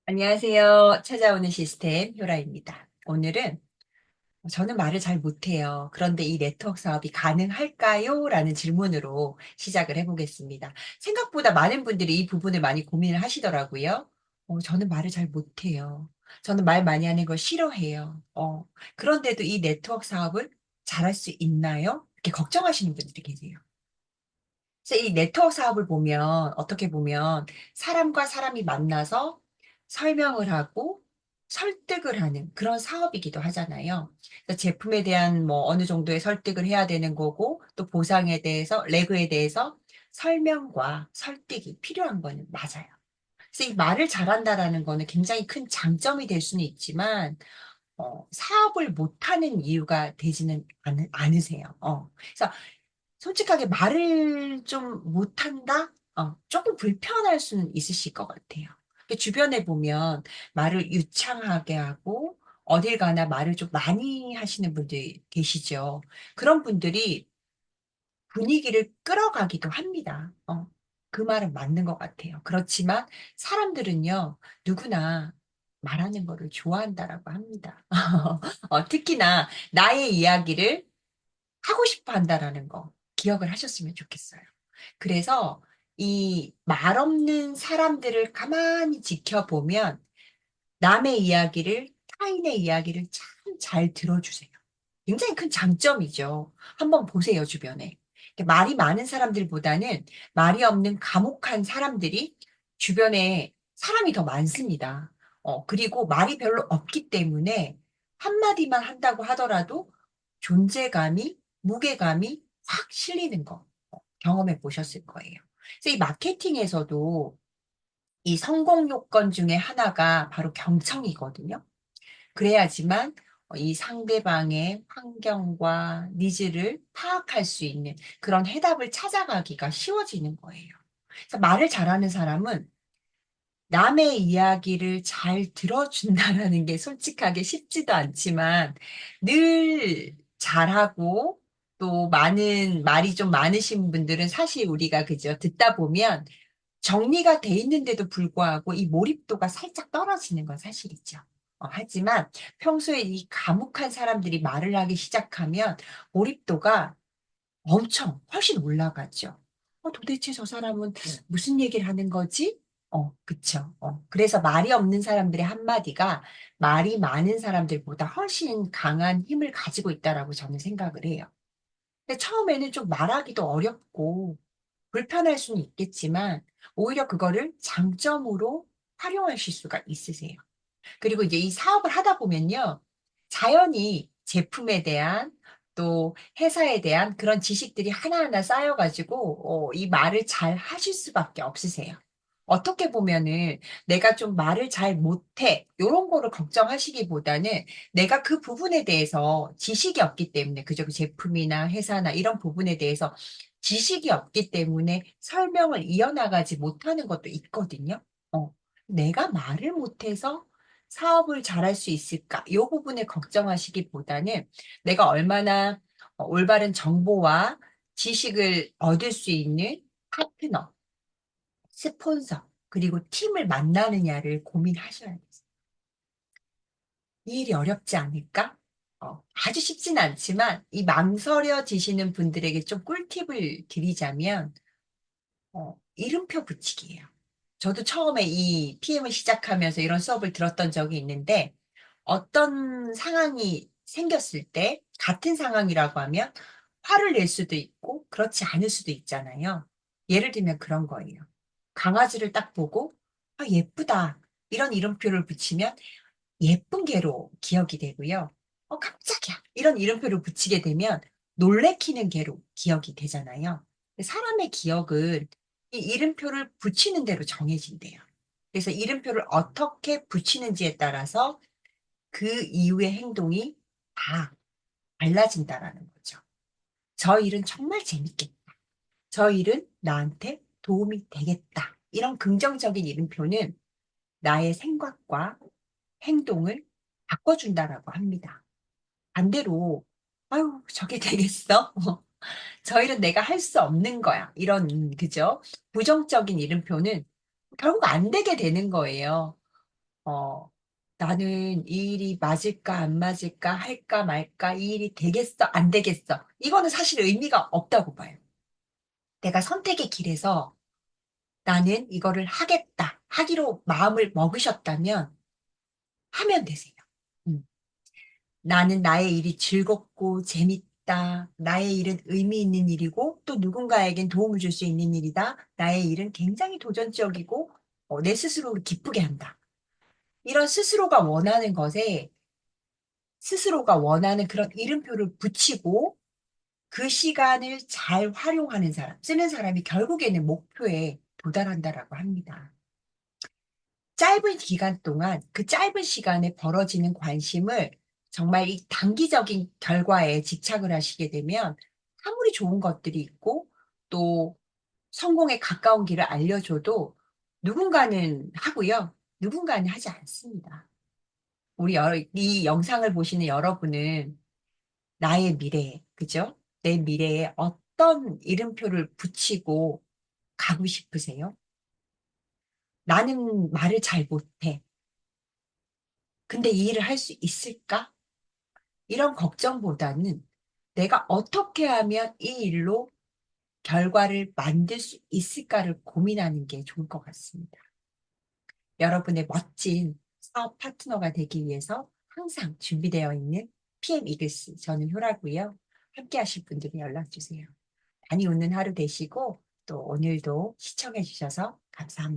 안녕하세요. 찾아오는 시스템 효라입니다. 오늘은 저는 말을 잘 못해요. 그런데 이 네트워크 사업이 가능할까요? 라는 질문으로 시작을 해보겠습니다. 생각보다 많은 분들이 이 부분을 많이 고민을 하시더라고요. 저는 말을 잘 못해요. 저는 말 많이 하는 걸 싫어해요. 그런데도 이 네트워크 사업을 잘할 수 있나요? 이렇게 걱정하시는 분들이 계세요. 그래서 이 네트워크 사업을 보면 어떻게 보면 사람과 사람이 만나서 설명을 하고 설득을 하는 그런 사업이기도 하잖아요. 그래서 제품에 대한 뭐 어느 정도의 설득을 해야 되는 거고 또 보상에 대해서 레그에 대해서 설명과 설득이 필요한 거는 맞아요. 그래서 이 말을 잘한다라는 거는 굉장히 큰 장점이 될 수는 있지만 사업을 못하는 이유가 되지는 않으세요. 그래서 솔직하게 말을 좀 못한다? 조금 불편할 수는 있으실 것 같아요. 주변에 보면 말을 유창하게 하고 어딜 가나 말을 좀 많이 하시는 분들 계시죠. 그런 분들이 분위기를 끌어가기도 합니다. 그 말은 맞는 것 같아요. 그렇지만 사람들은요, 누구나 말하는 거를 좋아한다라고 합니다. 특히나 나의 이야기를 하고 싶어 한다라는 거 기억을 하셨으면 좋겠어요. 그래서 이 말 없는 사람들을 가만히 지켜보면 남의 이야기를, 타인의 이야기를 참 잘 들어주세요. 굉장히 큰 장점이죠. 한번 보세요, 주변에. 말이 많은 사람들보다는 말이 없는 감옥한 사람들이 주변에 사람이 더 많습니다. 그리고 말이 별로 없기 때문에 한마디만 한다고 하더라도 존재감이, 무게감이 확 실리는 거 경험해 보셨을 거예요. 그래서 이 마케팅에서도 이 성공 요건 중에 하나가 바로 경청이거든요. 그래야지만 이 상대방의 환경과 니즈를 파악할 수 있는 그런 해답을 찾아가기가 쉬워지는 거예요. 그래서 말을 잘하는 사람은 남의 이야기를 잘 들어준다라는 게 솔직하게 쉽지도 않지만 늘 잘하고 또 많은 말이 좀 많으신 분들은 사실 우리가 그죠? 듣다 보면 정리가 돼 있는데도 불구하고 이 몰입도가 살짝 떨어지는 건 사실이죠. 하지만 평소에 이 과묵한 사람들이 말을 하기 시작하면 몰입도가 엄청 훨씬 올라가죠. 도대체 저 사람은 무슨 얘기를 하는 거지? 그쵸. 그래서 말이 없는 사람들의 한마디가 말이 많은 사람들보다 훨씬 강한 힘을 가지고 있다라고 저는 생각을 해요. 근데 처음에는 좀 말하기도 어렵고 불편할 수는 있겠지만 오히려 그거를 장점으로 활용하실 수가 있으세요. 그리고 이제 이 사업을 하다 보면요. 자연히 제품에 대한 또 회사에 대한 그런 지식들이 하나하나 쌓여가지고 이 말을 잘 하실 수밖에 없으세요. 어떻게 보면은 내가 좀 말을 잘 못해 이런 거를 걱정하시기보다는 내가 그 부분에 대해서 지식이 없기 때문에 그저 그 제품이나 회사나 이런 부분에 대해서 지식이 없기 때문에 설명을 이어나가지 못하는 것도 있거든요. 내가 말을 못해서 사업을 잘할 수 있을까? 이 부분에 걱정하시기보다는 내가 얼마나 올바른 정보와 지식을 얻을 수 있는 파트너, 스폰서, 그리고 팀을 만나느냐를 고민하셔야 돼요. 이 일이 어렵지 않을까? 아주 쉽지는 않지만 이 망설여지시는 분들에게 좀 꿀팁을 드리자면 이름표 붙이기예요. 저도 처음에 이 PM을 시작하면서 이런 수업을 들었던 적이 있는데 어떤 상황이 생겼을 때 같은 상황이라고 하면 화를 낼 수도 있고 그렇지 않을 수도 있잖아요. 예를 들면 그런 거예요. 강아지를 딱 보고 예쁘다. 이런 이름표를 붙이면 예쁜 개로 기억이 되고요. 깜짝이야. 이런 이름표를 붙이게 되면 놀래키는 개로 기억이 되잖아요. 사람의 기억은 이 이름표를 붙이는 대로 정해진대요. 그래서 이름표를 어떻게 붙이는지에 따라서 그 이후의 행동이 다 달라진다라는 거죠. 저 일은 정말 재밌겠다. 저 일은 나한테 도움이 되겠다. 이런 긍정적인 이름표는 나의 생각과 행동을 바꿔준다라고 합니다. 반대로, 아유, 저게 되겠어? 저 일은 내가 할 수 없는 거야. 그죠? 부정적인 이름표는 결국 안 되게 되는 거예요. 어, 나는 이 일이 맞을까, 안 맞을까, 할까, 말까, 이 일이 되겠어, 안 되겠어. 이거는 사실 의미가 없다고 봐요. 내가 선택의 길에서 나는 이거를 하겠다, 하기로 마음을 먹으셨다면 하면 되세요. 음. 나는 나의 일이 즐겁고 재밌다. 나의 일은 의미 있는 일이고 또 누군가에겐 도움을 줄 수 있는 일이다. 나의 일은 굉장히 도전적이고 내 스스로를 기쁘게 한다. 이런 스스로가 원하는 그런 이름표를 붙이고 그 시간을 잘 활용하는 사람, 쓰는 사람이 결국에는 목표에 도달한다라고 합니다. 짧은 기간 동안 그 짧은 시간에 벌어지는 관심을 정말 이 단기적인 결과에 집착을 하시게 되면 아무리 좋은 것들이 있고 또 성공에 가까운 길을 알려줘도 누군가는 하고요. 누군가는 하지 않습니다. 이 영상을 보시는 여러분은 나의 미래에, 그죠? 내 미래에 어떤 이름표를 붙이고 가고 싶으세요? 나는 말을 잘 못해. 근데 이 일을 할 수 있을까? 이런 걱정보다는 내가 어떻게 하면 이 일로 결과를 만들 수 있을까를 고민하는 게 좋을 것 같습니다. 여러분의 멋진 사업 파트너가 되기 위해서 항상 준비되어 있는 PM 이글스 저는 효라고요. 함께 하실 분들은 연락 주세요. 많이 웃는 하루 되시고 또 오늘도 시청해 주셔서 감사합니다.